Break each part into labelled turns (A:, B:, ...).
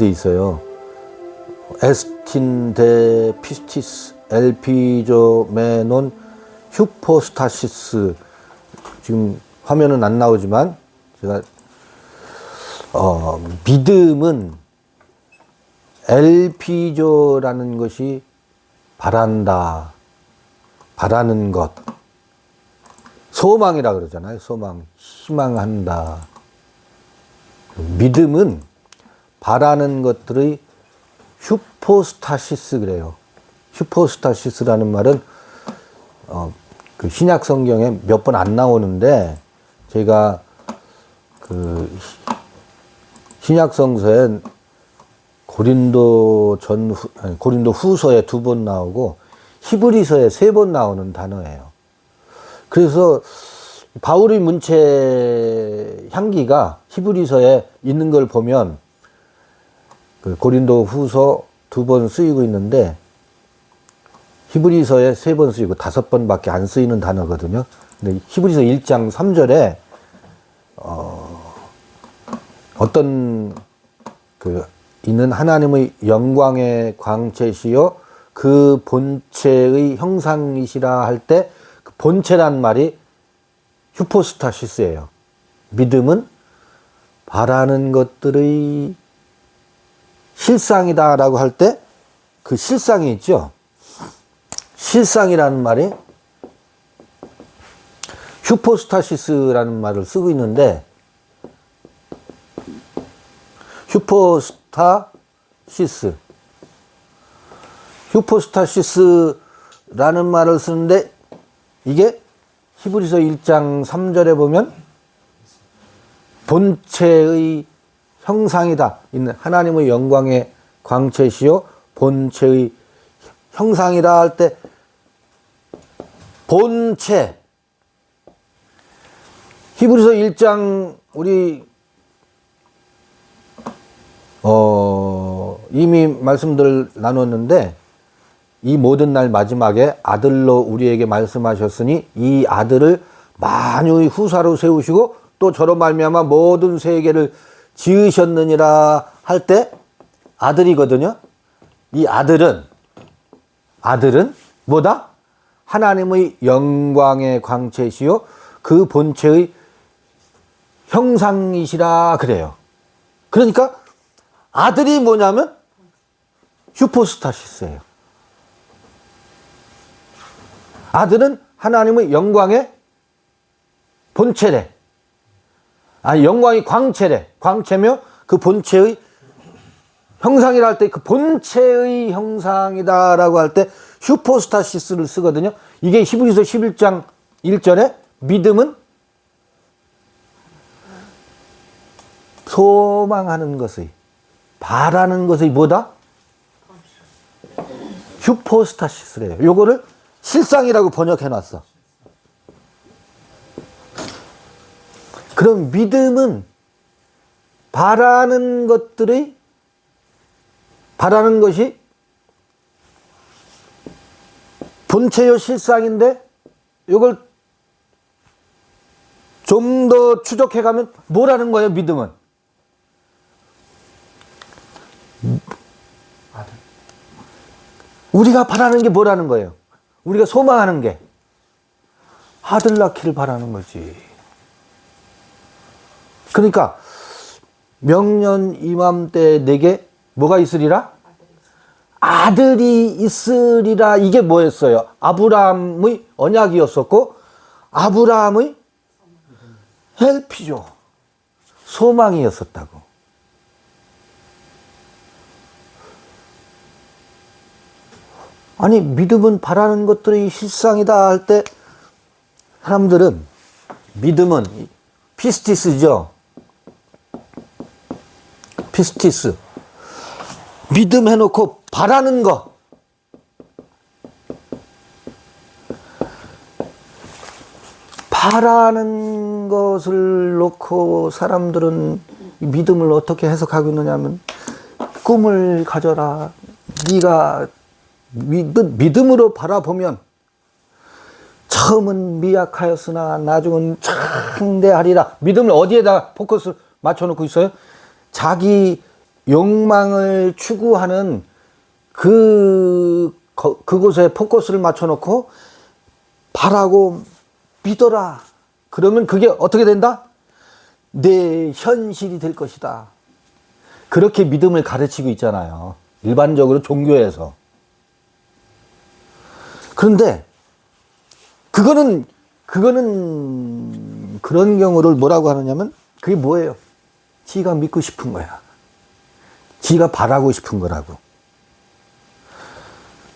A: 돼 있어요. 에스틴 데 피스티스 엘피조메논 휴포스타시스. 지금 화면은 안 나오지만 제가 믿음은 엘피조라는 것이 바란다, 바라는 것, 소망이라 그러잖아요. 소망, 희망한다. 믿음은 바라는 것들의 휴포스타시스 그래요. 휴포스타시스라는 말은 그 신약 성경에 몇 번 안 나오는데 제가 그 신약 성서에 고린도 후서에 2번 나오고 히브리서에 3번 나오는 단어예요. 그래서 바울의 문체 향기가 히브리서에 있는 걸 보면 그 고린도 후서 2번 쓰이고 있는데 히브리서에 3번 쓰이고 5번밖에 안 쓰이는 단어거든요. 근데 히브리서 1장 3절에 어떤 그 이는 하나님의 영광의 광채시요 그 본체의 형상이시라 할 때 그 본체란 말이 휴포스타시스예요. 믿음은 바라는 것들의 실상이다라고 할 때 그 실상이 있죠. 실상이라는 말이 휴포스타시스라는 말을 쓰고 있는데 휴포스타시스라는 말을 쓰는데 이게 히브리서 1장 3절에 보면 본체의 형상이다. 있는 하나님의 영광의 광채시요 본체의 형상이다 할 때 본체 히브리서 1장 우리 이미 말씀들 나눴는데 이 모든 날 마지막에 아들로 우리에게 말씀하셨으니 이 아들을 만유의 후사로 세우시고 또 저로 말미암아 모든 세계를 지으셨느니라 할 때 아들이거든요. 이 아들은 뭐다? 하나님의 영광의 광채시요 그 본체의 형상이시라 그래요. 그러니까 아들이 뭐냐면 휴포스타시스예요. 아들은 하나님의 영광의 본체래. 영광이 광채래. 광채며 그 본체의 형상이라 할 때 그 본체의 형상이다라고 할 때 휴포스타시스를 쓰거든요. 이게 히브리서 11장 1절에 믿음은 소망하는 것의 바라는 것의 뭐다? 휴포스타시스래요. 요거를 실상이라고 번역해 놨어. 그럼 믿음은 바라는 것이 본체요 실상인데 이걸 좀 더 추적해 가면 뭐라는 거예요, 믿음은? 우리가 바라는 게 뭐라는 거예요? 우리가 소망하는 게 아들 낳기를 바라는 거지. 그러니까 명년 이맘때 내게 뭐가 있으리라? 아들이 있으리라. 이게 뭐였어요? 아브라함의 언약이었었고 아브라함의 헬피죠. 소망이었었다고. 아니 믿음은 바라는 것들이 실상이다 할 때 사람들은 믿음은 피스티스죠. 피스티스. 믿음 해놓고 바라는 거. 바라는 것을 놓고 사람들은 믿음을 어떻게 해석하고 있느냐 하면 꿈을 가져라. 네가 믿음으로 바라보면 처음은 미약하였으나 나중은 창대하리라. 믿음을 어디에다 포커스 맞춰놓고 있어요? 자기 욕망을 추구하는 그곳에 포커스를 맞춰놓고 바라고 믿어라. 그러면 그게 어떻게 된다? 내 현실이 될 것이다. 그렇게 믿음을 가르치고 있잖아요. 일반적으로 종교에서. 그런데 그거는 그런 경우를 뭐라고 하느냐면 그게 뭐예요? 지가 믿고 싶은 거야. 지가 바라고 싶은 거라고.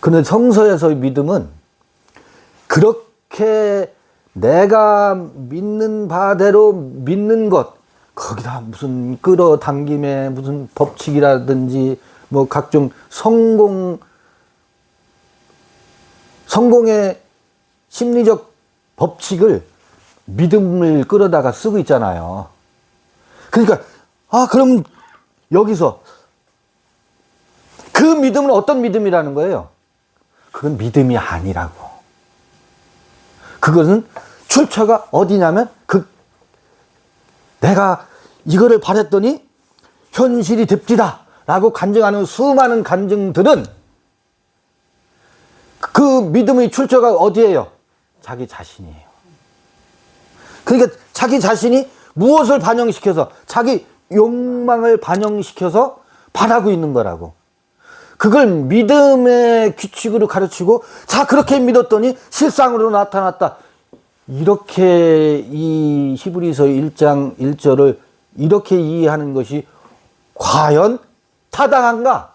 A: 그런데 성서에서의 믿음은 그렇게 내가 믿는 바대로 믿는 것, 거기다 무슨 끌어당김의 무슨 법칙이라든지 뭐 각종 성공의 심리적 법칙을 믿음을 끌어다가 쓰고 있잖아요. 그러니까 그럼 여기서 그 믿음은 어떤 믿음이라는 거예요? 그건 믿음이 아니라고. 그것은 출처가 어디냐면 내가 이거를 바랬더니 현실이 됩디다 라고 간증하는 수많은 간증들은 그 믿음의 출처가 어디예요? 자기 자신이에요. 그러니까 자기 자신이 무엇을 반영시켜서 자기 욕망을 반영시켜서 바라고 있는 거라고. 그걸 믿음의 규칙으로 가르치고 자 그렇게 믿었더니 실상으로 나타났다. 이렇게 이 히브리서 1장 1절을 이렇게 이해하는 것이 과연 타당한가?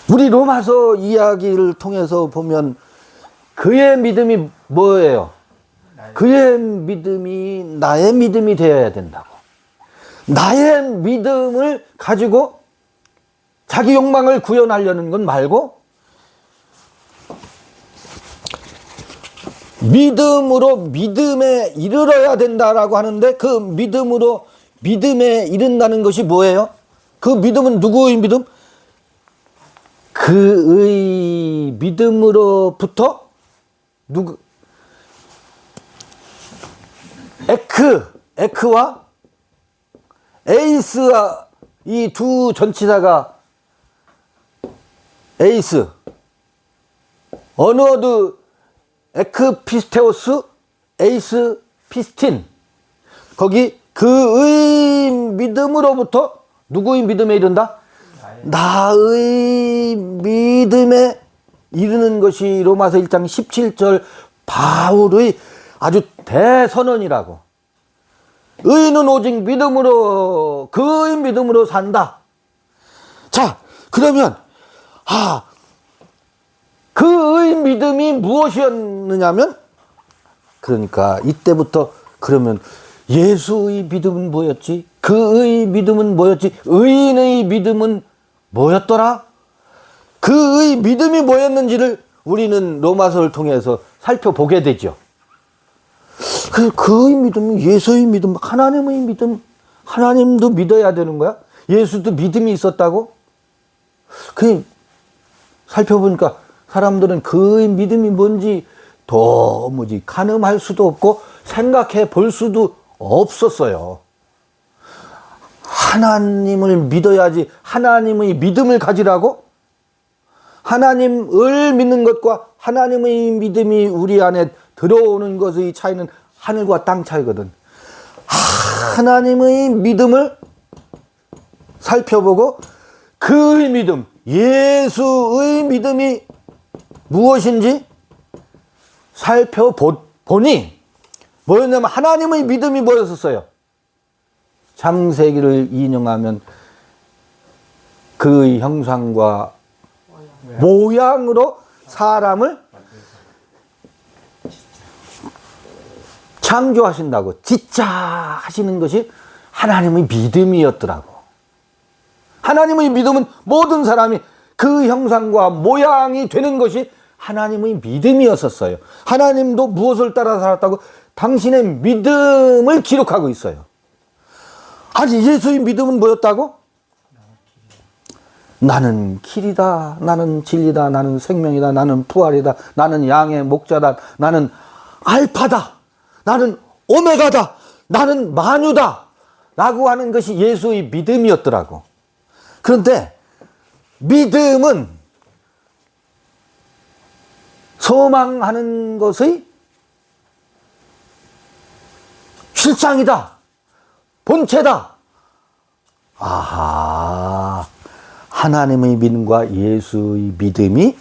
A: 우리 로마서 이야기를 통해서 보면 그의 믿음이 뭐예요? 그의 믿음이 나의 믿음이 되어야 된다고. 나의 믿음을 가지고 자기 욕망을 구현하려는 건 말고 믿음으로 믿음에 이르러야 된다라고 하는데 그 믿음으로 믿음에 이른다는 것이 뭐예요? 그 믿음은 누구의 믿음? 그의 믿음으로부터 에크와 에이스와 이 두 전치사가 에이스 언어드 에크피스테오스 에이스 피스틴 거기 그의 믿음으로부터 누구의 믿음에 이른다? 나의 믿음에 이르는 것이 로마서 1장 17절 바울의 아주 대선언이라고. 의인은 오직 믿음으로 그의 믿음으로 산다. 자 그러면 그의 믿음이 무엇이었느냐면 그러니까 이때부터 그러면 예수의 믿음은 뭐였지? 그의 믿음은 뭐였지? 의인의 믿음은 뭐였더라? 그의 믿음이 뭐였는지를 우리는 로마서를 통해서 살펴보게 되죠. 그의 믿음, 예수의 믿음, 하나님의 믿음, 하나님도 믿어야 되는 거야? 예수도 믿음이 있었다고? 살펴보니까 사람들은 그의 믿음이 뭔지 도무지 가늠할 수도 없고 생각해 볼 수도 없었어요. 하나님을 믿어야지 하나님의 믿음을 가지라고? 하나님을 믿는 것과 하나님의 믿음이 우리 안에 들어오는 것의 차이는 하늘과 땅 차이거든. 하나님의 믿음을 살펴보고 그의 믿음, 예수의 믿음이 무엇인지 살펴보니 뭐였냐면 하나님의 믿음이 뭐였었어요? 창세기를 인용하면 그의 형상과 모양으로 사람을 창조하신다고 짓자 하시는 것이 하나님의 믿음이었더라고. 하나님의 믿음은 모든 사람이 그 형상과 모양이 되는 것이 하나님의 믿음이었었어요. 하나님도 무엇을 따라 살았다고? 당신의 믿음을 기록하고 있어요. 아니 예수의 믿음은 뭐였다고? 나는 길이다, 나는 진리다, 나는 생명이다, 나는 부활이다, 나는 양의 목자다, 나는 알파다, 나는 오메가다, 나는 만유다 라고 하는 것이 예수의 믿음이었더라고. 그런데 믿음은 소망하는 것의 실상이다, 본체다. 아하, 하나님의 믿음과 예수의 믿음이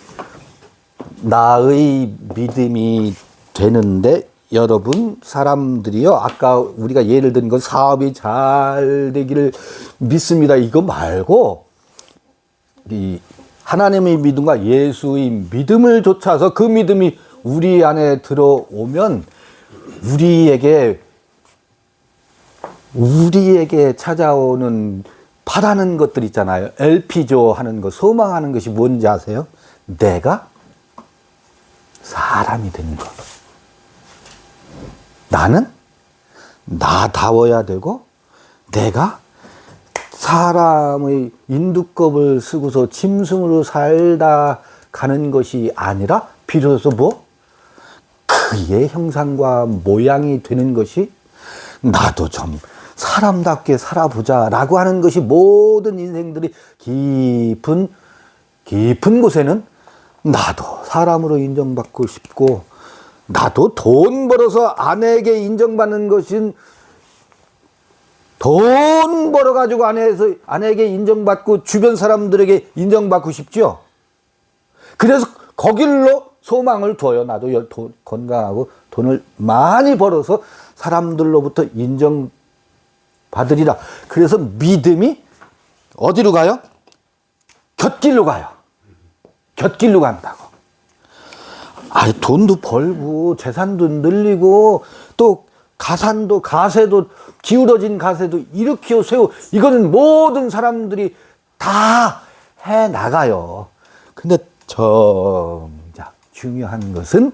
A: 나의 믿음이 되는데, 여러분 사람들이요, 아까 우리가 예를 든 건 사업이 잘 되기를 믿습니다 이거 말고, 이 하나님의 믿음과 예수의 믿음을 좇아서 그 믿음이 우리 안에 들어오면 우리에게 찾아오는 바라는 것들 있잖아요. 엘피조 하는 것, 소망하는 것이 뭔지 아세요? 내가 사람이 되는 것. 나는 나다워야 되고, 내가 사람의 인두껍을 쓰고서 짐승으로 살다 가는 것이 아니라 비로소 그의 형상과 모양이 되는 것이, 나도 좀 사람답게 살아보자 라고 하는 것이, 모든 인생들이 깊은 곳에는 나도 사람으로 인정받고 싶고, 나도 돈 벌어서 아내에게 인정받는 것은, 돈 벌어가지고 아내에게 인정받고 주변 사람들에게 인정받고 싶죠. 그래서 거길로 소망을 둬요. 나도 건강하고 돈을 많이 벌어서 사람들로부터 인정받으리라. 그래서 믿음이 어디로 가요? 곁길로 가요. 곁길로 간다고. 돈도 벌고 재산도 늘리고 또 가세도 기울어진 가세도 일으켜 세우, 이거는 모든 사람들이 다 해 나가요. 근데 정작 중요한 것은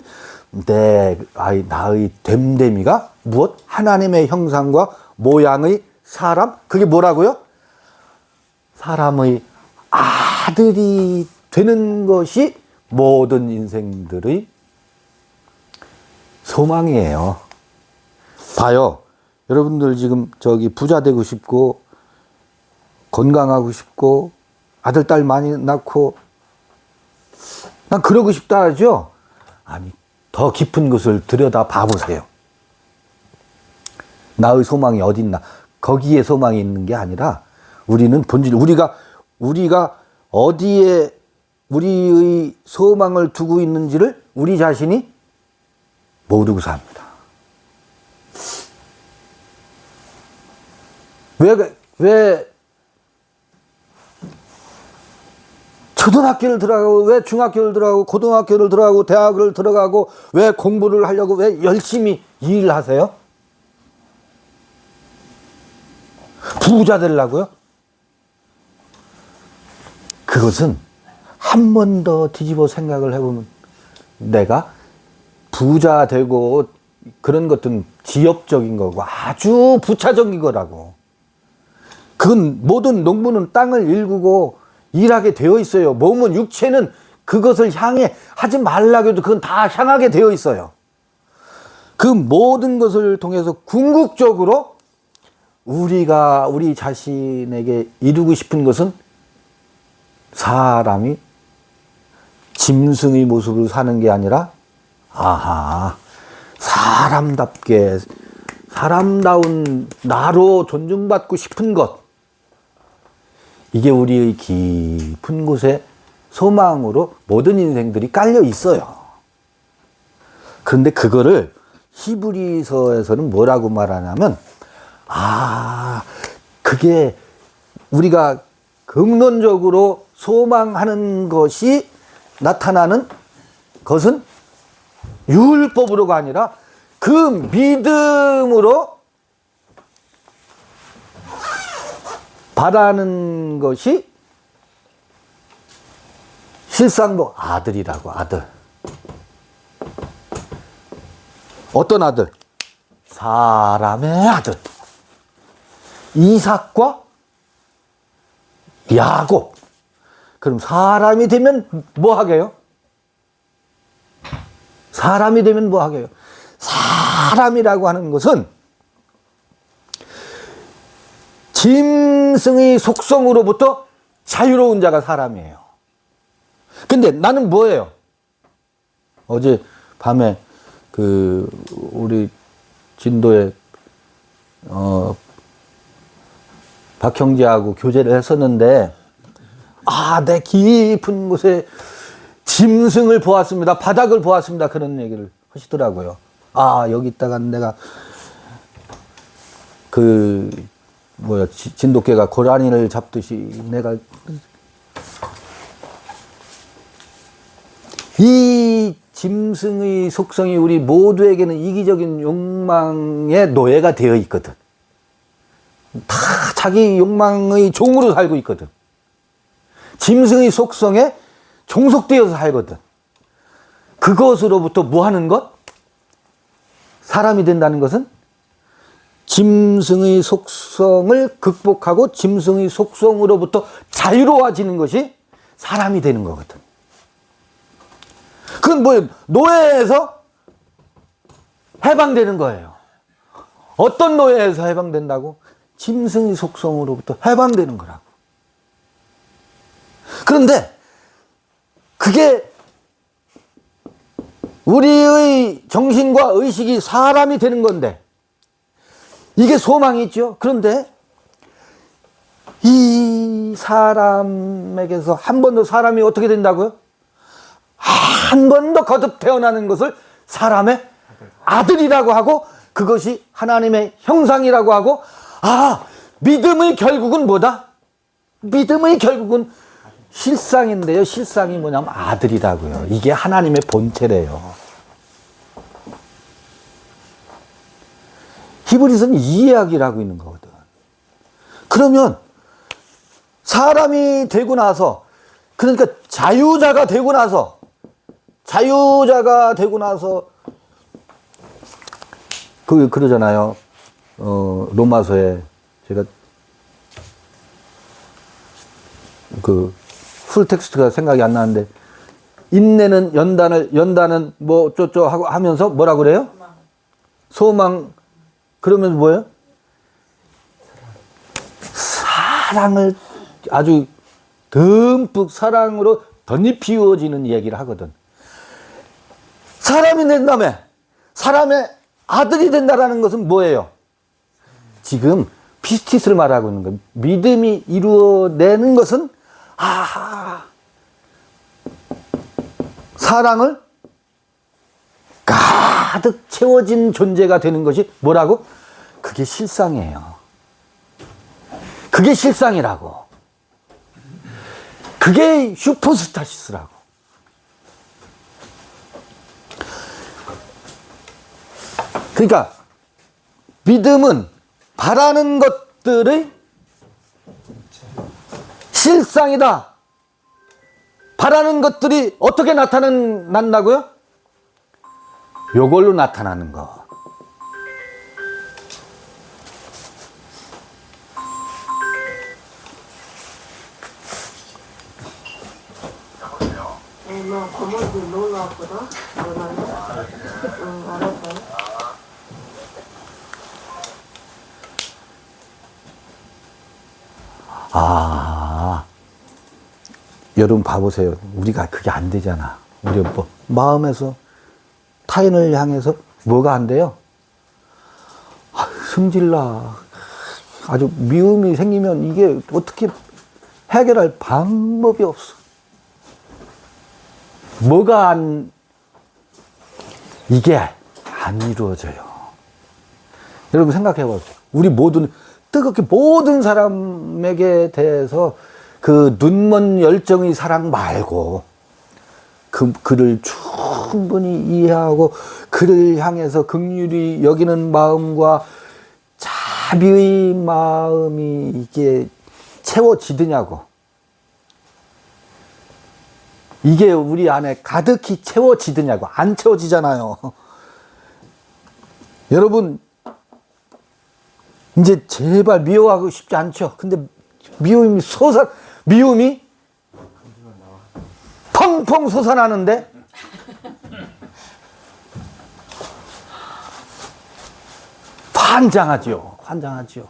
A: 나의 됨됨이가 무엇? 하나님의 형상과 모양의 사람. 그게 뭐라고요? 사람의 아들이 되는 것이 모든 인생들의 소망이에요. 봐요. 여러분들 지금 부자 되고 싶고, 건강하고 싶고, 아들, 딸 많이 낳고, 난 그러고 싶다 하죠? 아니, 더 깊은 것을 들여다 봐보세요. 나의 소망이 어딨나? 거기에 소망이 있는 게 아니라, 우리는 본질, 우리가 어디에 우리의 소망을 두고 있는지를 우리 자신이 모르고 삽니다. 왜 초등학교를 들어가고, 왜 중학교를 들어가고, 고등학교를 들어가고, 대학을 들어가고, 왜 공부를 하려고, 왜 열심히 일을 하세요? 부자 되려고요? 그것은 한 번 더 뒤집어 생각을 해보면, 내가 부자 되고 그런 것들은 지엽적인 거고 아주 부차적인 거라고. 그건 모든 농부는 땅을 일구고 일하게 되어 있어요. 몸은, 육체는 그것을 향해 하지 말라고 해도 그건 다 향하게 되어 있어요. 그 모든 것을 통해서 궁극적으로 우리가 우리 자신에게 이루고 싶은 것은, 사람이 짐승의 모습으로 사는 게 아니라, 사람답게, 사람다운 나로 존중받고 싶은 것. 이게 우리의 깊은 곳에 소망으로 모든 인생들이 깔려 있어요. 그런데 그거를 히브리서에서는 뭐라고 말하냐면, 그게 우리가 근원적으로 소망하는 것이 나타나는 것은 율법으로가 아니라 그 믿음으로 바라는 것이 실상도 아들이라고. 아들. 어떤 아들? 사람의 아들. 이삭과 야곱. 그럼 사람이 되면 뭐 하게요? 사람이 되면 뭐 하게요? 사람이라고 하는 것은 짐승의 속성으로부터 자유로운 자가 사람이에요. 근데 나는 뭐예요? 어제 밤에 우리 진도에 박형제하고 교제를 했었는데, 내 깊은 곳에 짐승을 보았습니다. 바닥을 보았습니다. 그런 얘기를 하시더라고요. 여기 있다가 내가 진돗개가 고라니를 잡듯이 내가 이 짐승의 속성이 우리 모두에게는 이기적인 욕망의 노예가 되어 있거든. 다 자기 욕망의 종으로 살고 있거든. 짐승의 속성에 종속되어서 살거든. 그것으로부터 뭐 하는 것? 사람이 된다는 것은 짐승의 속성을 극복하고 짐승의 속성으로부터 자유로워지는 것이 사람이 되는 거거든. 그건 뭐예요? 노예에서 해방되는 거예요. 어떤 노예에서 해방된다고? 짐승의 속성으로부터 해방되는 거라고. 그런데 그게 우리의 정신과 의식이 사람이 되는 건데, 이게 소망이 있죠. 그런데 이 사람에게서 한 번 더 사람이 어떻게 된다고요? 한 번 더 거듭 태어나는 것을 사람의 아들이라고 하고, 그것이 하나님의 형상이라고 하고, 믿음의 결국은 뭐다? 믿음의 결국은 실상인데요. 실상이 뭐냐면 아들이라고요. 이게 하나님의 본체래요. 히브리서는 이 이야기를 하고 있는 거거든. 그러면 사람이 되고 나서, 그러니까 자유자가 되고 나서 그러잖아요. 로마서에 제가 풀 텍스트가 생각이 안 나는데, 인내는 연단은 뭐 어쩌고 하고 하면서 뭐라 그래요? 소망. 그러면 뭐예요? 사랑을 아주 듬뿍 사랑으로 덧입히워지는 얘기를 하거든. 사람이 된다며, 사람의 아들이 된다라는 것은 뭐예요? 지금 피스티스를 말하고 있는 거예요. 믿음이 이루어내는 것은 사랑을 가득 채워진 존재가 되는 것이 뭐라고? 그게 실상이에요. 그게 실상이라고. 그게 슈퍼스타시스라고. 그러니까 믿음은 바라는 것들의 실상이다. 바라는 것들이 어떻게 나타난다고요? 요걸로 나타나는 거.
B: 엄마 고모님 놀러 왔거든? 응, 알았어.
A: 여러분 봐보세요. 우리가 그게 안 되잖아. 우리 뭐 마음에서 타인을 향해서 뭐가 안 돼요? 승질나. 아주 미움이 생기면 이게 어떻게 해결할 방법이 없어. 이게 안 이루어져요. 여러분 생각해 보세요. 우리 모든, 뜨겁게 모든 사람에게 대해서 그 눈먼 열정의 사랑 말고, 그를 충분히 이해하고 그를 향해서 긍휼히 여기는 마음과 자비의 마음이 이게 채워지느냐고. 이게 우리 안에 가득히 채워지느냐고. 안 채워지잖아요. 여러분 이제 제발 미워하고 싶지 않죠. 근데 미움이 펑펑 솟아나는데 환장하지요.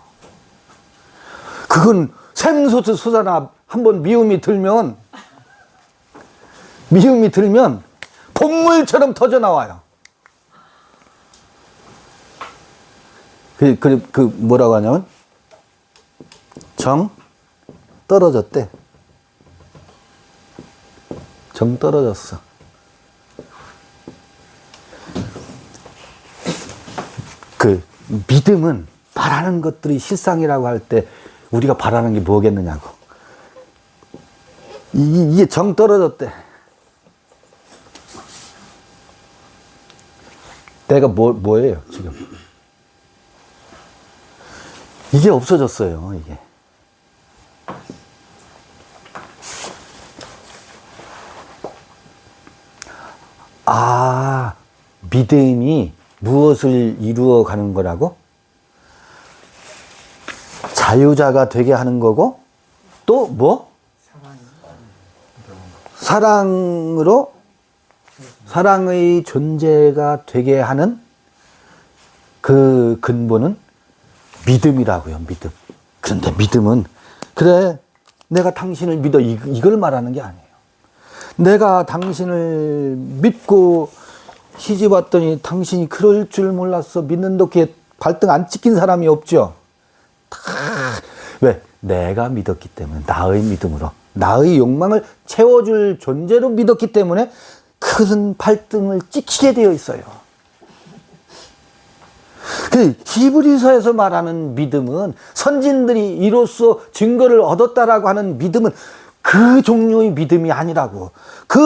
A: 그건 샘솟을 솟아나. 한번 미움이 들면 폭물처럼 터져 나와요. 그 뭐라고 하냐면 정 떨어졌대. 정 떨어졌어. 그 믿음은 바라는 것들이 실상이라고 할 때 우리가 바라는 게 뭐겠느냐고. 이게 정 떨어졌대. 내가 뭐예요 지금? 이게 없어졌어요. 이게. 아, 믿음이 무엇을 이루어가는 거라고? 자유자가 되게 하는 거고, 또 뭐? 사랑으로 사랑의 존재가 되게 하는 그 근본은 믿음이라고요. 믿음. 그런데 믿음은 그래 내가 당신을 믿어 이걸 말하는 게 아니에요. 내가 당신을 믿고 시집 왔더니 당신이 그럴 줄 몰랐어. 믿는 덕에 발등 안 찍힌 사람이 없죠. 다 왜? 내가 믿었기 때문에 나의 믿음으로 나의 욕망을 채워줄 존재로 믿었기 때문에 큰 발등을 찍히게 되어 있어요. 그 히브리서에서 말하는 믿음은 선진들이 이로써 증거를 얻었다라고 하는 믿음은 그 종류의 믿음이 아니라고. 그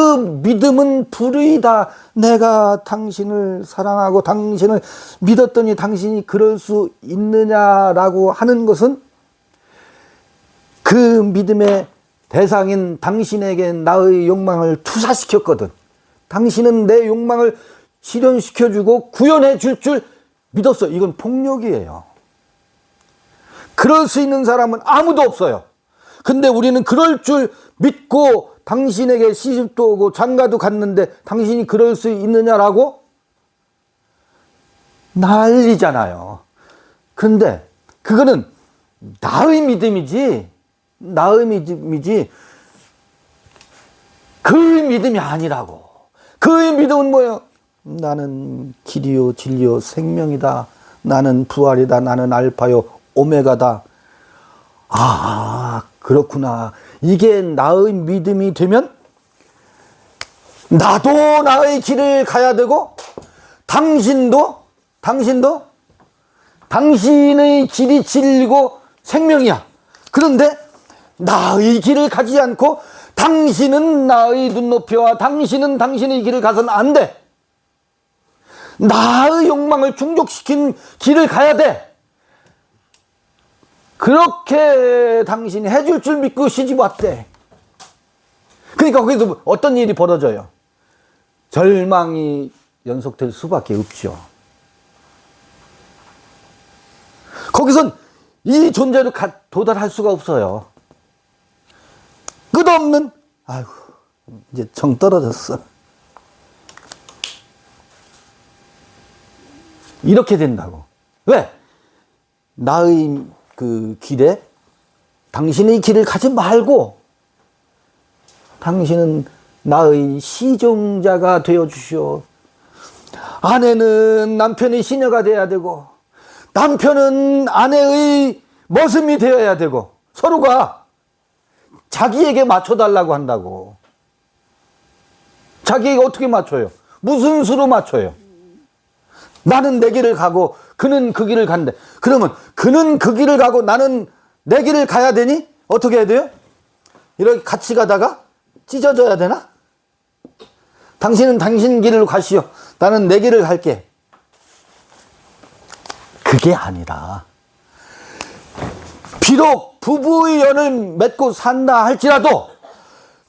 A: 믿음은 불의다. 내가 당신을 사랑하고 당신을 믿었더니 당신이 그럴 수 있느냐라고 하는 것은 그 믿음의 대상인 당신에게 나의 욕망을 투사시켰거든. 당신은 내 욕망을 실현시켜주고 구현해 줄 줄 믿었어. 이건 폭력이에요. 그럴 수 있는 사람은 아무도 없어요. 근데 우리는 그럴 줄 믿고 당신에게 시집도 오고 장가도 갔는데 당신이 그럴 수 있느냐라고 난리잖아요. 그런데 그거는 나의 믿음이지 그의 믿음이 아니라고. 그의 믿음은 뭐예요? 나는 길이요 진리요 생명이다. 나는 부활이다. 나는 알파요 오메가다. 아, 그렇구나. 이게 나의 믿음이 되면 나도 나의 길을 가야 되고 당신도 당신의 길이 진리고 생명이야. 그런데 나의 길을 가지 않고 당신은 나의 눈높이와 당신은 당신의 길을 가서는 안 돼. 나의 욕망을 충족시킨 길을 가야 돼. 그렇게 당신이 해줄 줄 믿고 시집 왔대. 그러니까 거기서 어떤 일이 벌어져요? 절망이 연속될 수밖에 없죠. 거기선 이 존재로 도달할 수가 없어요. 끝없는 아이고 이제 정 떨어졌어. 이렇게 된다고. 왜? 나의 그 길에 당신의 길을 가지 말고 당신은 나의 시종자가 되어 주시오. 아내는 남편의 시녀가 되어야 되고 남편은 아내의 머슴이 되어야 되고 서로가 자기에게 맞춰달라고 한다고. 자기에게 어떻게 맞춰요? 무슨 수로 맞춰요? 나는 내 길을 가고 그는 그 길을 간대. 그러면 그는 그 길을 가고 나는 내 길을 가야 되니? 어떻게 해야 돼요? 이렇게 같이 가다가 찢어져야 되나? 당신은 당신 길을 가시오. 나는 내 길을 갈게. 그게 아니라 비록 부부의 연을 맺고 산다 할지라도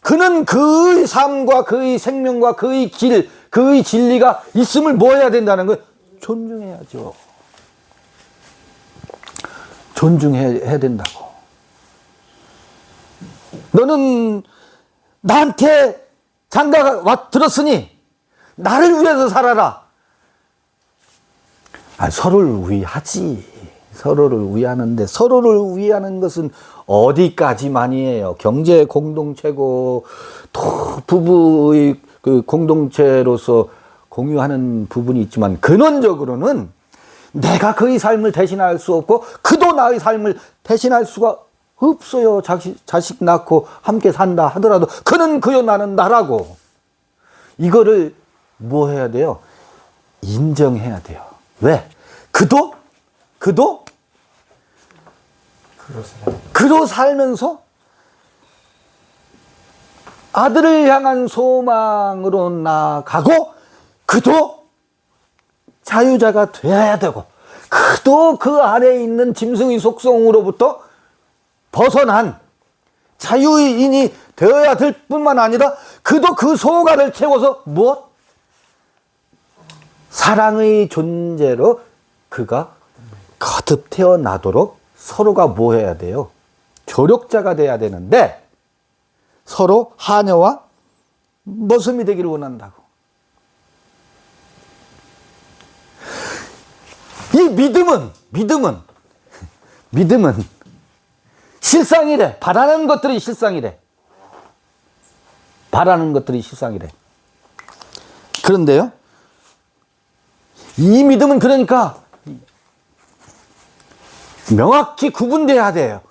A: 그는 그의 삶과 그의 생명과 그의 길, 그의 진리가 있음을 뭐 해야 된다는 거예요? 존중해야죠. 존중해야 된다고. 너는 나한테 장가가 들었으니 나를 위해서 살아라. 서로를 위하지. 서로를 위하는데 서로를 위하는 것은 어디까지만이에요? 경제 공동체고 또 부부의 그 공동체로서 공유하는 부분이 있지만 근원적으로는 내가 그의 삶을 대신할 수 없고 그도 나의 삶을 대신할 수가 없어요. 자식 낳고 함께 산다 하더라도 그는 그요 나는 나라고. 이거를 뭐 해야 돼요? 인정해야 돼요. 왜? 그도 그로 살면서 아들을 향한 소망으로 나아가고 그도 자유자가 되어야 되고 그도 그 아래에 있는 짐승의 속성으로부터 벗어난 자유인이 되어야 될 뿐만 아니라 그도 그 소가를 채워서 무엇? 사랑의 존재로 그가 거듭 태어나도록 서로가 뭐 해야 돼요? 조력자가 돼야 되는데 서로 하녀와 머슴이 되기를 원한다고. 이 믿음은 실상이래. 바라는 것들이 실상이래. 그런데요, 이 믿음은 그러니까 명확히 구분돼야 돼요.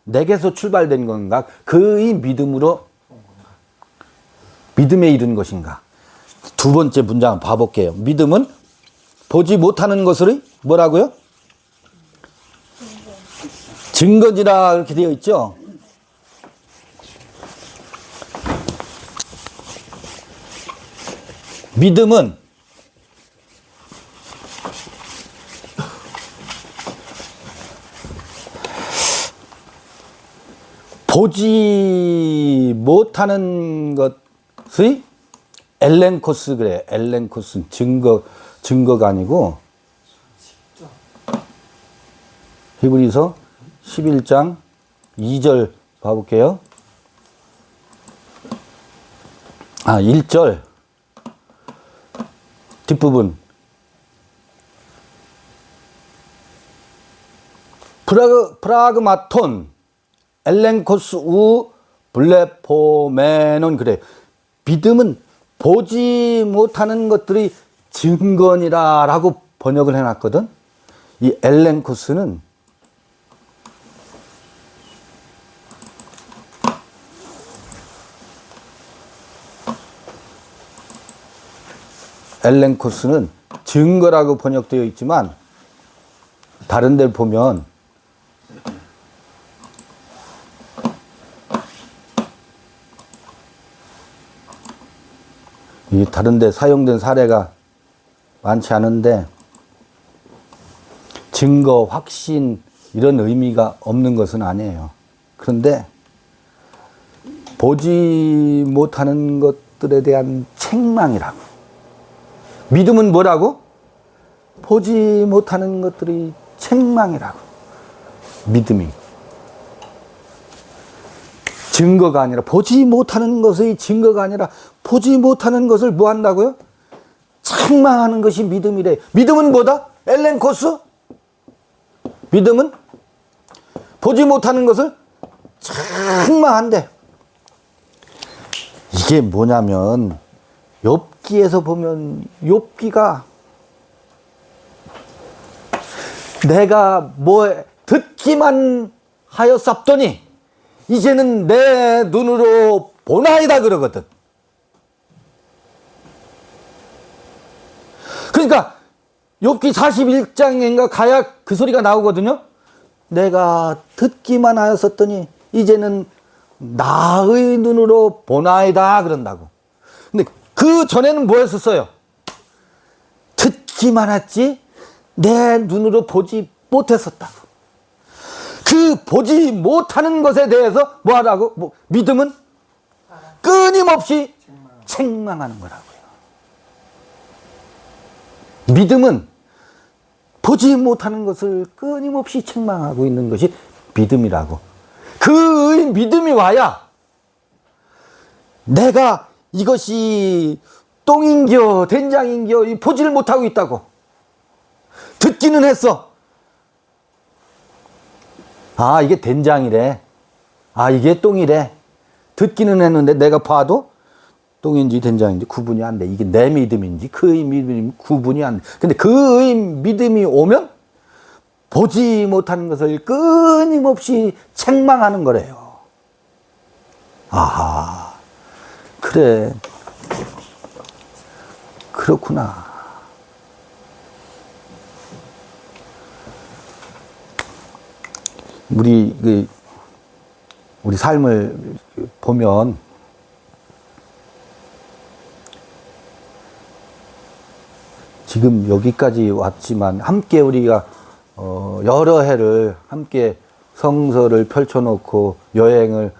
A: 내게서 출발된 건가? 그의 믿음에 이른 것인가? 두 번째 문장 봐볼게요. 믿음은 보지 못하는 것을 뭐라고요? 증거지라 이렇게 되어 있죠. 믿음은 보지 못하는 것의 엘렌코스 그래. 엘렌코스 증거가 아니고 히브리서 11장 2절 봐볼게요. 1절 뒷부분 프라그마톤 엘렌코스 우 블레포메논 그래. 믿음은 보지 못하는 것들이 증거니라 라고 번역을 해놨거든. 이 엘렌코스는 증거라고 번역되어 있지만 다른 데를 보면 이 다른 데 사용된 사례가 많지 않은데 증거, 확신 이런 의미가 없는 것은 아니에요. 그런데 보지 못하는 것들에 대한 책망이라고. 믿음은 뭐라고? 보지 못하는 것들이 책망이라고. 믿음이 증거가 아니라 보지 못하는 것의 증거가 아니라 보지 못하는 것을 뭐 한다고요? 책망하는 것이 믿음이래. 믿음은 뭐다? 엘렌코스? 믿음은 보지 못하는 것을 책망한대. 이게 뭐냐면 욥기에서 보면 욥기가 내가 뭐 듣기만 하였sap더니 이제는 내 눈으로 보나이다 그러거든. 그러니까 욥기 41장인가 가야 그 소리가 나오거든요. 내가 듣기만 하였었더니 이제는 나의 눈으로 보나이다 그런다고. 근데 그 전에는 뭐 했었어요? 듣기만 했지 내 눈으로 보지 못했었다고. 그 보지 못하는 것에 대해서 뭐 하라고? 믿음은 끊임없이 책망하는 거라고요. 믿음은 보지 못하는 것을 끊임없이 책망하고 있는 것이 믿음이라고. 그 믿음이 와야 내가 이것이 똥인겨 된장인겨 보지를 못하고 있다고. 듣기는 했어. 아, 이게 된장이래. 아, 이게 똥이래. 듣기는 했는데 내가 봐도 똥인지 된장인지 구분이 안 돼. 이게 내 믿음인지 그의 믿음인지 구분이 안 돼. 근데 그의 믿음이 오면 보지 못하는 것을 끊임없이 책망하는 거래요. 아하, 그래. 그렇구나. 우리 삶을 보면 지금 여기까지 왔지만 함께 우리가 여러 해를 함께 성서를 펼쳐놓고 여행을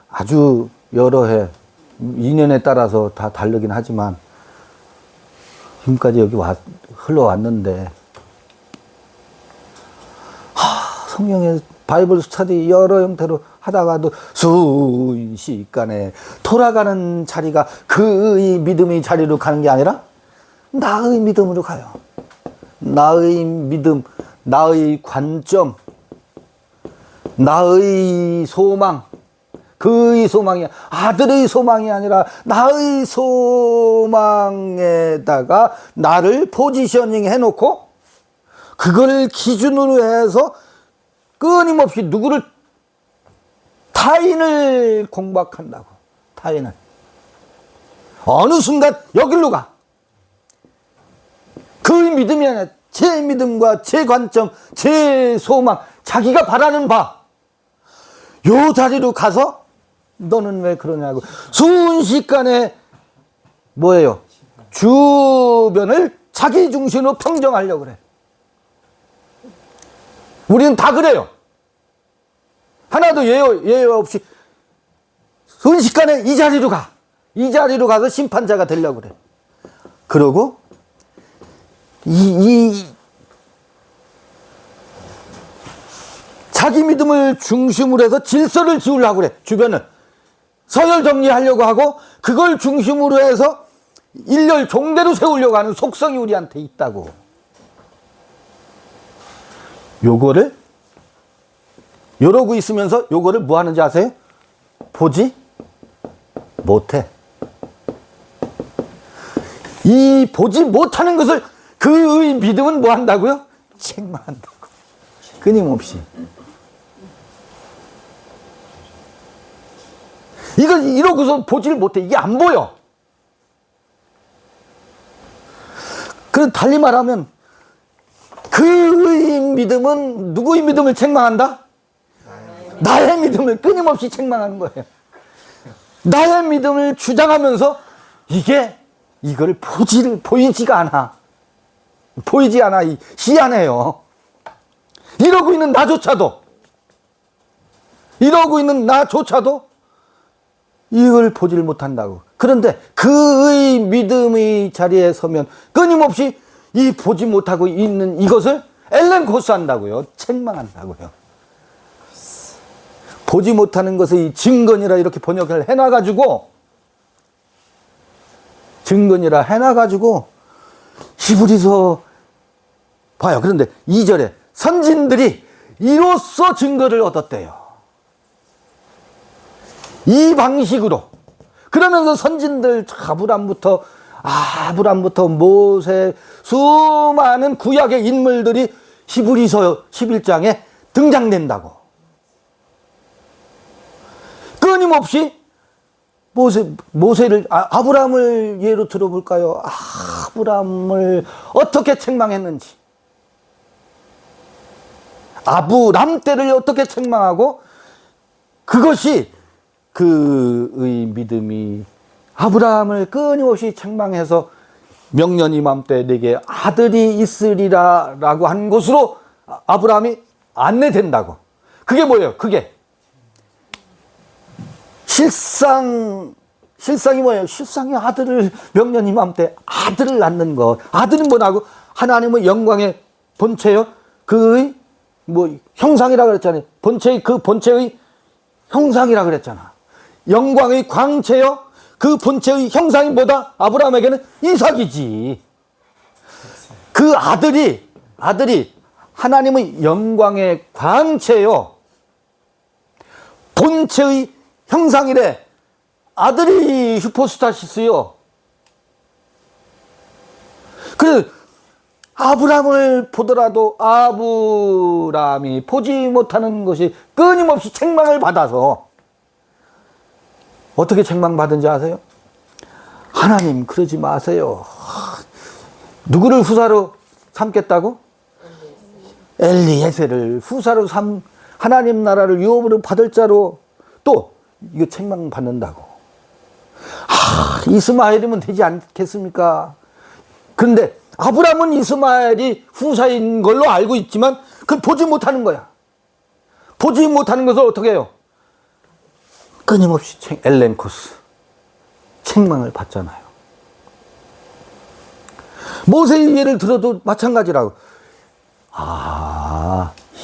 A: 아주 여러 해 인연에 따라서 다 다르긴 하지만 지금까지 여기 흘러왔는데 성경의 바이블 스터디 여러 형태로 하다가도 순식간에 돌아가는 자리가 그의 믿음의 자리로 가는 게 아니라 나의 믿음으로 가요. 나의 믿음, 나의 관점, 나의 소망, 그의 소망이 아들의 소망이 아니라 나의 소망에다가 나를 포지셔닝 해놓고 그걸 기준으로 해서 끊임없이 누구를 타인을 공박한다고. 타인을 어느 순간 여기로 가. 그의 믿음이 아니라 제 믿음과 제 관점, 제 소망, 자기가 바라는 바, 요 자리로 가서 너는 왜 그러냐고 순식간에 뭐예요? 주변을 자기 중심으로 평정하려고 그래. 우리는 다 그래요. 하나도 예외 없이 순식간에 이 자리로 가. 이 자리로 가서 심판자가 되려고 그래. 그러고 자기 믿음을 중심으로 해서 질서를 지으려고 그래. 주변을 서열 정리하려고 하고 그걸 중심으로 해서 일렬 종대로 세우려고 하는 속성이 우리한테 있다고. 요거를 이러고 있으면서 요거를 뭐 하는지 아세요? 보지 못해. 이 보지 못하는 것을 그의 믿음은 뭐 한다고요? 책망한다고. 끊임없이. 이걸 이러고서 보지를 못해. 이게 안 보여. 그럼 달리 말하면 그의 믿음은 누구의 믿음을 책망한다? 나의 믿음을 끊임없이 책망하는 거예요. 나의 믿음을 주장하면서 이걸 보이지가 않아. 보이지 않아. 희한해요. 이러고 있는 나조차도 이걸 보지를 못한다고. 그런데 그의 믿음의 자리에 서면 끊임없이 이 보지 못하고 있는 이것을 엘렌코스 한다고요. 책망한다고요. 보지 못하는 것의 증거니라 이렇게 번역을 해놔가지고 히브리서 봐요. 그런데 2절에 선진들이 이로써 증거를 얻었대요. 이 방식으로. 그러면서 선진들 아브람부터 모세 수많은 구약의 인물들이 히브리서 11장에 등장된다고. 끊임없이 모세를 아브람을 예로 들어볼까요? 아브람을 어떻게 책망했는지, 아브람 때를 어떻게 책망하고, 그것이 그의 믿음이 아브라함을 끊임없이 책망해서 명년 이맘때 내게 아들이 있으리라 라고 한 곳으로 아브라함이 안내된다고. 그게 뭐예요? 그게 실상이 뭐예요? 실상이 아들을 명년 이맘때 아들을 낳는 것. 아들은 뭐라고? 하나님의 영광의 본체요. 그의 형상이라 그랬잖아요. 본체의 형상이라 그랬잖아. 영광의 광채요. 그 본체의 형상이 뭐다? 아브라함에게는 이삭이지. 그 아들이 하나님의 영광의 광채요. 본체의 형상이래. 아들이 슈퍼스타시스요. 그 아브람을 보더라도 아브람이 보지 못하는 것이 끊임없이 책망을 받아서 어떻게 책망받은지 아세요? 하나님 그러지 마세요. 누구를 후사로 삼겠다고? 엘리에셀을 후사로 하나님 나라를 유업으로 받을 자로 또 이거 책망받는다고. 이스마엘이면 되지 않겠습니까? 그런데 아브람은 이스마엘이 후사인 걸로 알고 있지만 그걸 보지 못하는 거야. 보지 못하는 것을 어떻게 해요? 끊임없이 엘렌코스 책망을 받잖아요. 모세의 예를 들어도 마찬가지라고.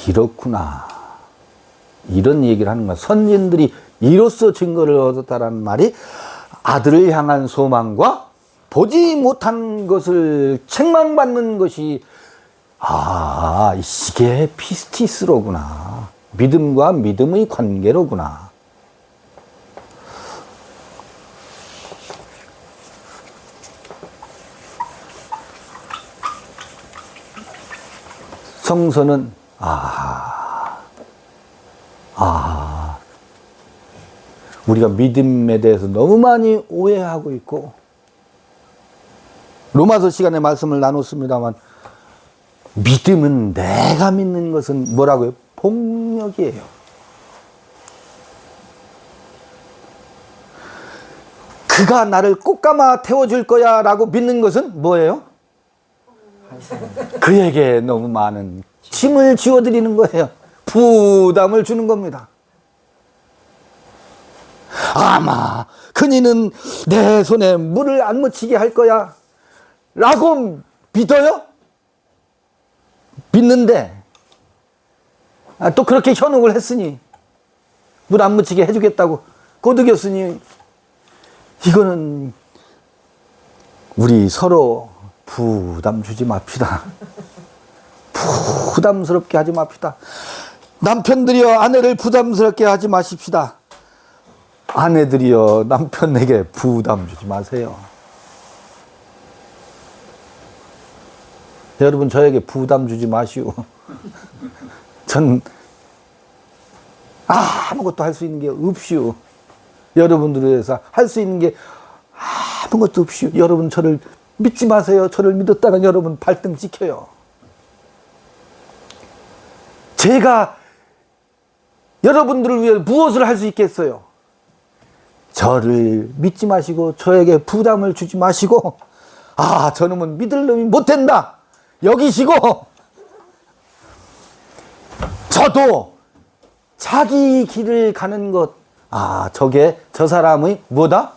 A: 이렇구나. 이런 얘기를 하는 거야. 선진들이 이로써 증거를 얻었다라는 말이 아들을 향한 소망과 보지 못한 것을 책망받는 것이 이게 피스티스로구나. 믿음과 믿음의 관계로구나. 성서는 우리가 믿음에 대해서 너무 많이 오해하고 있고, 로마서 시간에 말씀을 나눴습니다만, 믿음은 내가 믿는 것은 뭐라고요? 폭력이에요. 그가 나를 꽃감아 태워줄 거야 라고 믿는 것은 뭐예요? 그에게 너무 많은 짐을 지워드리는 거예요. 부담을 주는 겁니다. 아마 그니는 내 손에 물을 안 묻히게 할 거야 라고 믿어요? 믿는데 또 그렇게 현혹을 했으니, 물 안 묻히게 해주겠다고 꼬드겼으니, 이거는 우리 서로 부담 주지 맙시다. 부담스럽게 하지 맙시다. 남편들이여 아내를 부담스럽게 하지 마십시다. 아내들이여 남편에게 부담 주지 마세요. 여러분 저에게 부담 주지 마시오. 전 아무것도 할 수 있는 게 없시오. 여러분들에 대해서 할 수 있는 게 아무것도 없시오. 여러분 저를 믿지 마세요. 저를 믿었다가 여러분 발등 찍혀요. 제가 여러분들을 위해 무엇을 할 수 있겠어요? 저를 믿지 마시고 저에게 부담을 주지 마시고 저놈은 믿을 놈이 못된다 여기시고, 저도 자기 길을 가는 것, 저게 저 사람의 뭐다?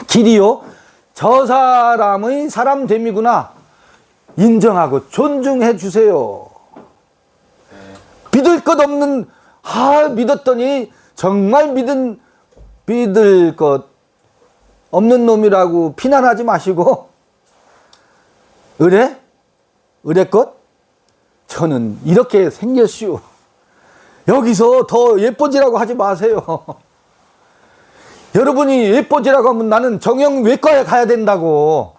A: 길이요. 저 사람의 사람됨이구나 인정하고 존중해 주세요. 믿을 것 없는, 믿었더니 정말 믿을 것 없는 놈이라고 비난하지 마시고, 의뢰것? 저는 이렇게 생겼슈. 여기서 더 예뻐지라고 하지 마세요. 여러분이 예뻐지라고 하면 나는 정형외과에 가야 된다고.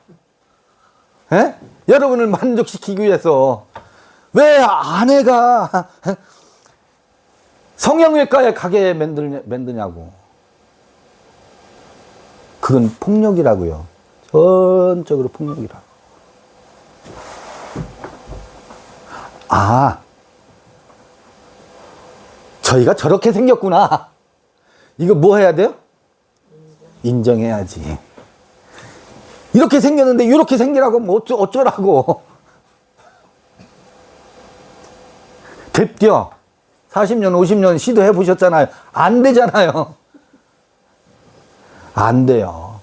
A: 여러분을 만족시키기 위해서. 왜 아내가 성형외과에 가게 만드냐고. 그건 폭력이라고요. 전적으로 폭력이라고. 저희가 저렇게 생겼구나. 이거 뭐 해야 돼요? 인정해야지. 이렇게 생겼는데 이렇게 생기라고 하면 어쩌라고. 됐죠? 40년 50년 시도해 보셨잖아요. 안 되잖아요. 안 돼요.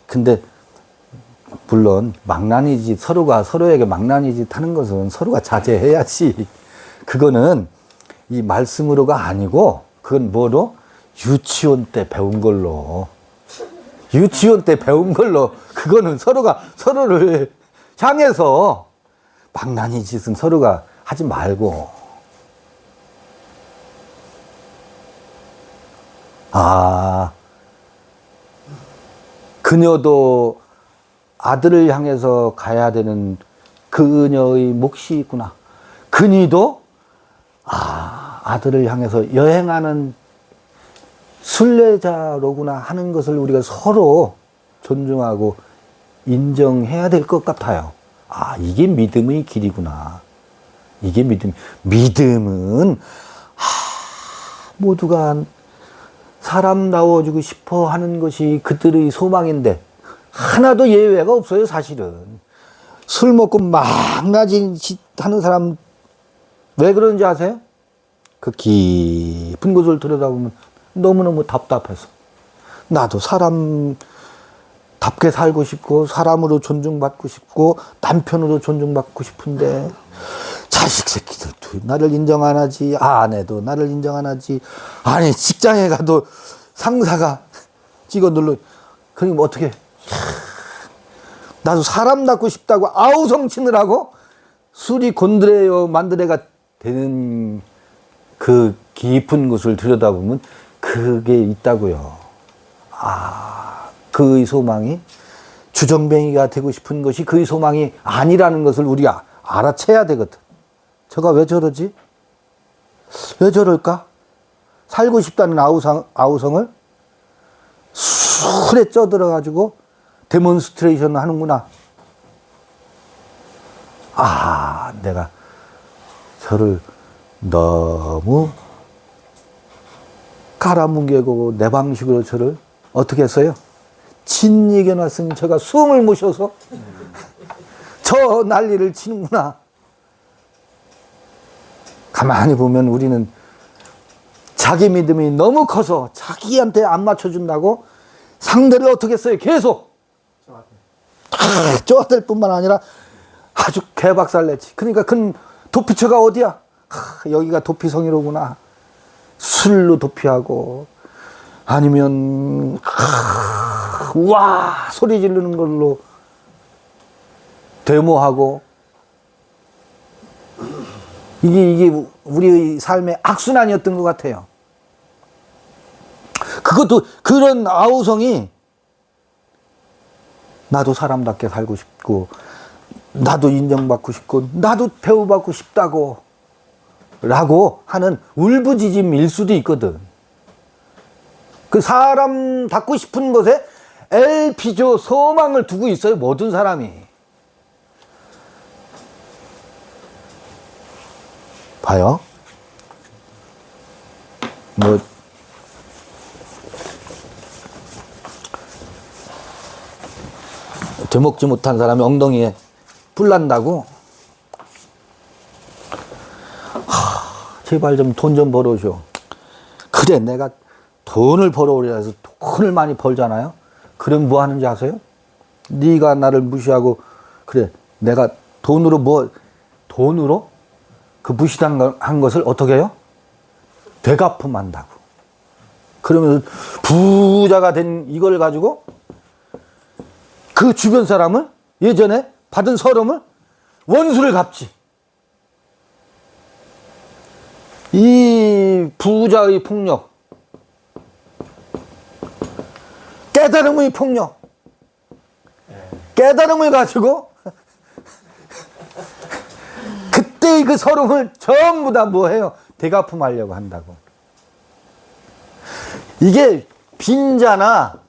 A: 근데 물론 망나니짓, 서로가 서로에게 망나니짓 하는 것은 서로가 자제해야지. 그거는 이 말씀으로가 아니고, 그건 뭐로? 유치원 때 배운 걸로. 그거는 서로가 서로를 향해서 망나니짓은 서로가 하지 말고. 아, 그녀도 아들을 향해서 가야 되는 그녀의 몫이 있구나. 그녀도 아들을 향해서 여행하는 순례자로구나 하는 것을 우리가 서로 존중하고 인정해야 될 것 같아요. 이게 믿음의 길이구나. 이게 믿음은 모두가 사람다워지고 싶어 하는 것이 그들의 소망인데 하나도 예외가 없어요, 사실은. 술 먹고 망나진 짓 하는 사람 왜 그런지 아세요? 그 깊은 곳을 들여다보면 너무너무 답답해서. 나도 사람답게 살고 싶고 사람으로 존중받고 싶고 남편으로 존중받고 싶은데 자식 새끼들도 나를 인정 안 하지, 아내도 나를 인정 안 하지, 아니 직장에 가도 상사가 찍어 눌러. 그러니까 어떻게 나도 사람답고 싶다고 아우성친을 하고 술이 곤드레요 만드레가 되는 그 깊은 곳을 들여다보면 그게 있다고요. 그의 소망이 주정뱅이가 되고 싶은 것이 그의 소망이 아니라는 것을 우리가 알아채야 되거든. 저가 왜 저러지? 왜 저럴까? 살고 싶다는 아우성을 술에 쪄들어가지고 데몬스트레이션 하는구나. 내가 저를 너무 깔아뭉개고 내 방식으로 저를 어떻게 했어요? 진이겨 놨으니 제가 숨을 못 쉬어서 저 난리를 치는구나. 가만히 보면 우리는 자기 믿음이 너무 커서 자기한테 안 맞춰준다고 상대를 어떻게 했어요? 계속 쪼아댈 뿐만 아니라 아주 개박살냈지. 그러니까 그 도피처가 어디야? 여기가 도피성이로구나. 술로 도피하고 아니면 와 소리 지르는 걸로 데모하고. 이게 우리의 삶의 악순환이었던 것 같아요. 그것도 그런 아우성이 나도 사람답게 살고 싶고 나도 인정받고 싶고 나도 대우받고 싶다고 라고 하는 울부짖음일 수도 있거든. 그 사람답고 싶은 것에 엘피조 소망을 두고 있어요, 모든 사람이. 봐요. 되먹지 못한 사람이 엉덩이에 불 난다고? 제발 좀 돈 좀 벌어줘. 그래, 내가 돈을 벌어오려 해서 돈을 많이 벌잖아요? 그럼 뭐 하는지 아세요? 네가 나를 무시하고, 그래, 내가 돈으로 그 무시한 것을 어떻게 해요? 되갚음한다고. 그러면서 부자가 된 이걸 가지고 그 주변 사람을 예전에 받은 서름을 원수를 갚지. 이 부자의 폭력, 깨달음의 폭력, 깨달음을 가지고 그때의 그 서름을 전부 다 뭐 해요? 되갚음하려고 한다고. 이게 빈자나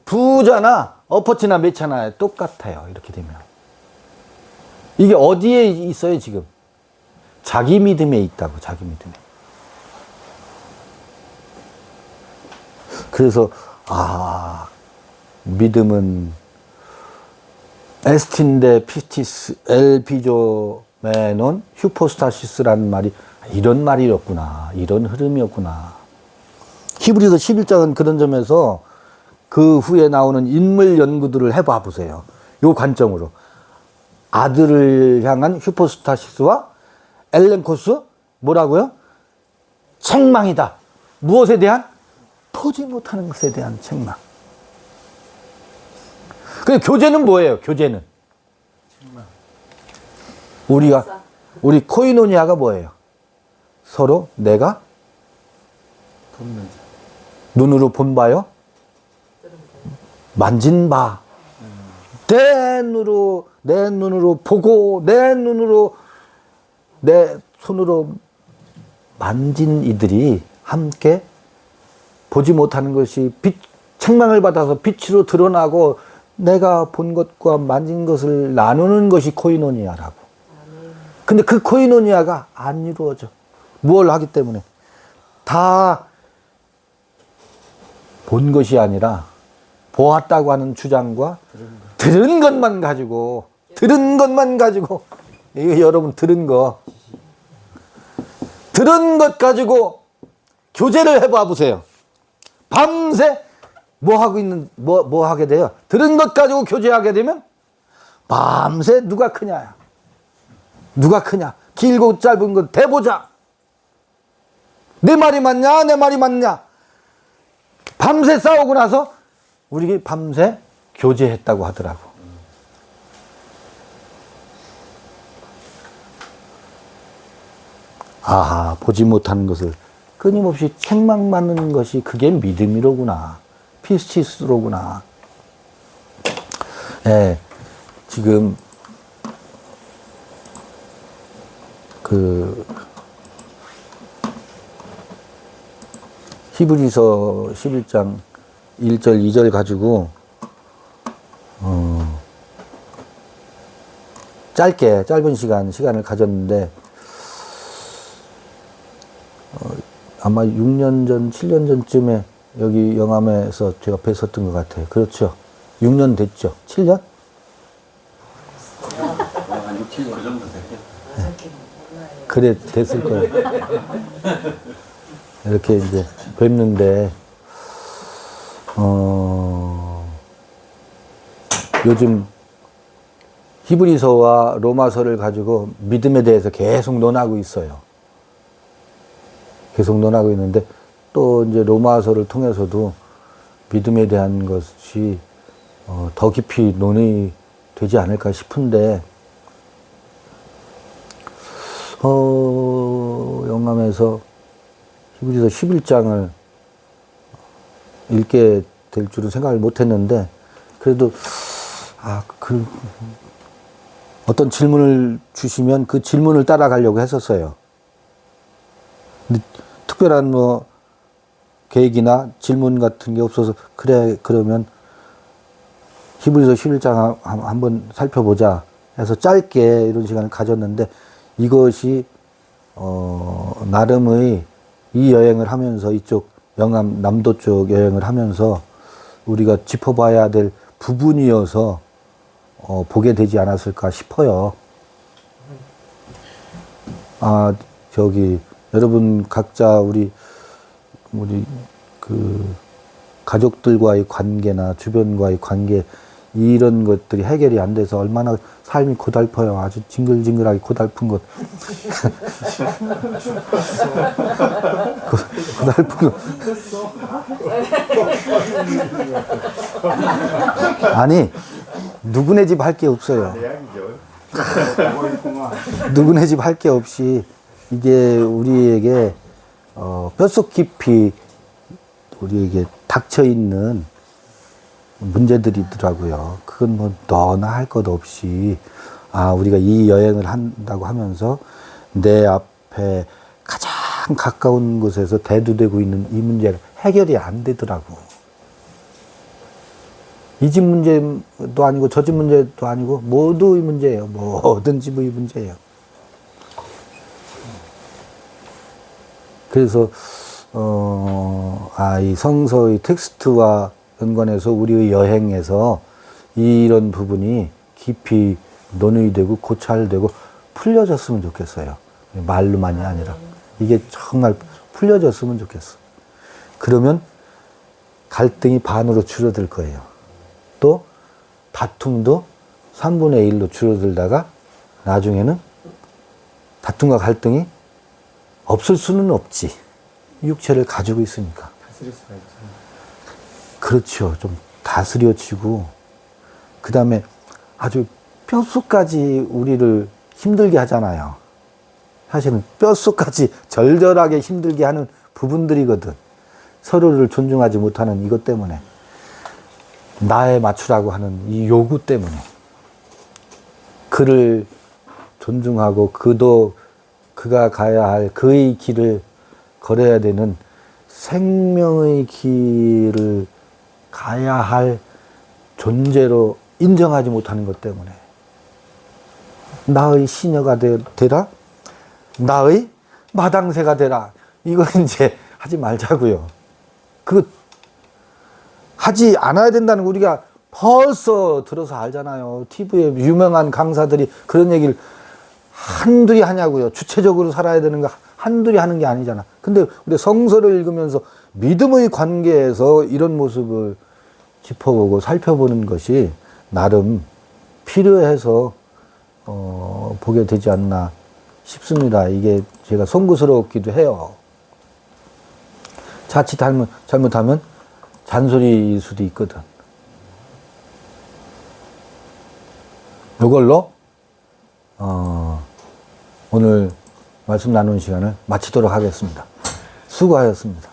A: 부자나 엎어치나 매차나 똑같아요. 이렇게 되면. 이게 어디에 있어요, 지금? 자기 믿음에 있다고, 자기 믿음에. 그래서, 믿음은 에스틴데 피티스 엘피조메논 휴포스타시스라는 말이 이런 말이었구나. 이런 흐름이었구나. 히브리서 11장은 그런 점에서 그 후에 나오는 인물 연구들을 해봐 보세요. 요 관점으로. 아들을 향한 휴포스타시스와 엘렌코스, 뭐라고요? 책망이다. 무엇에 대한? 보지 못하는 것에 대한 책망. 근데 교제는 뭐예요? 교제는? 우리 코이노니아가 뭐예요? 서로 내가 눈으로 본 바요? 만진 바. 내 눈으로 보고, 내 손으로 만진 이들이 함께 보지 못하는 것이 책망을 받아서 빛으로 드러나고 내가 본 것과 만진 것을 나누는 것이 코이노니아라고. 근데 그 코이노니아가 안 이루어져. 무엇을 하기 때문에? 다 본 것이 아니라 보았다고 하는 주장과 들은 것만 가지고 이거 여러분 들은 것 가지고 교제를 해봐 보세요. 밤새 뭐 하게 돼요? 들은 것 가지고 교제하게 되면 밤새 누가 크냐? 길고 짧은 것 대보자. 내 말이 맞냐? 내 말이 맞냐? 밤새 싸우고 나서 우리 밤새 교제했다고 하더라고. 아하, 보지 못하는 것을 끊임없이 책망받는 것이 그게 믿음이로구나. 피스티스로구나. 예, 지금 히브리서 11장 1절 2절 가지고 짧은 시간을 가졌는데 아마 6년 전, 7년 전쯤에 여기 영암에서 제가 뵀었던 것 같아요. 그렇죠? 6년 됐죠? 7년?
C: 한 6, 7년 그 정도 됐죠.
A: 그래, 됐을 거예요. 이렇게 이제 뵙는데, 요즘 히브리서와 로마서를 가지고 믿음에 대해서 계속 논하고 있어요. 계속 논하고 있는데, 또 이제 로마서를 통해서도 믿음에 대한 것이 더 깊이 논의되지 않을까 싶은데, 영암에서 히브리서 11장을 읽게 될 줄은 생각을 못 했는데, 그래도, 어떤 질문을 주시면 그 질문을 따라가려고 했었어요. 근데 특별한 계획이나 질문 같은 게 없어서, 그러면 히브리서 11장 한번 살펴보자 해서 짧게 이런 시간을 가졌는데, 이것이, 나름의 이 여행을 하면서 이쪽 영암 남도 쪽 여행을 하면서 우리가 짚어봐야 될 부분이어서 보게 되지 않았을까 싶어요. 여러분 각자 우리 가족들과의 관계나 주변과의 관계 이런 것들이 해결이 안 돼서 얼마나 삶이 고달퍼요. 아주 징글징글하게 고달픈 것. 고달픈 것. 아니, 누구네 집 할 게 없어요. 누구네 집 할 게 없이 이게 우리에게 뼛속 깊이 우리에게 닥쳐 있는 문제들이더라고요. 그건 너나 할 것 없이 우리가 이 여행을 한다고 하면서 내 앞에 가장 가까운 곳에서 대두되고 있는 이 문제가 해결이 안 되더라고. 이 집 문제도 아니고 저 집 문제도 아니고 모두의 문제예요. 모든 집의 문제예요. 그래서 이 성서의 텍스트와 연관해서 우리의 여행에서 이런 부분이 깊이 논의되고 고찰되고 풀려졌으면 좋겠어요. 말로만이 아니라 이게 정말 풀려졌으면 좋겠어. 그러면 갈등이 반으로 줄어들 거예요. 또 다툼도 3분의 1로 줄어들다가 나중에는 다툼과 갈등이 없을 수는 없지. 육체를 가지고 있으니까.
C: 다스릴 수가 있죠.
A: 그렇죠. 좀 다스려지고, 그 다음에 아주 뼛속까지 우리를 힘들게 하잖아요. 사실은 뼛속까지 절절하게 힘들게 하는 부분들이거든. 서로를 존중하지 못하는 이것 때문에, 나에 맞추라고 하는 이 요구 때문에, 그를 존중하고 그도 그가 가야 할 그의 길을 걸어야 되는 생명의 길을 가야 할 존재로 인정하지 못하는 것 때문에, 나의 시녀가 되라, 나의 마당새가 되라, 이거 이제 하지 말자고요. 그 하지 않아야 된다는 거 우리가 벌써 들어서 알잖아요. TV에 유명한 강사들이 그런 얘기를 한둘이 하냐고요. 주체적으로 살아야 되는 거 한둘이 하는 게 아니잖아. 근데 우리 성서를 읽으면서 믿음의 관계에서 이런 모습을 짚어보고 살펴보는 것이 나름 필요해서 보게 되지 않나 싶습니다. 이게 제가 송구스럽기도 해요. 자칫 잘못하면 잔소리일 수도 있거든. 이걸로 오늘 말씀 나눈 시간을 마치도록 하겠습니다. 수고하셨습니다.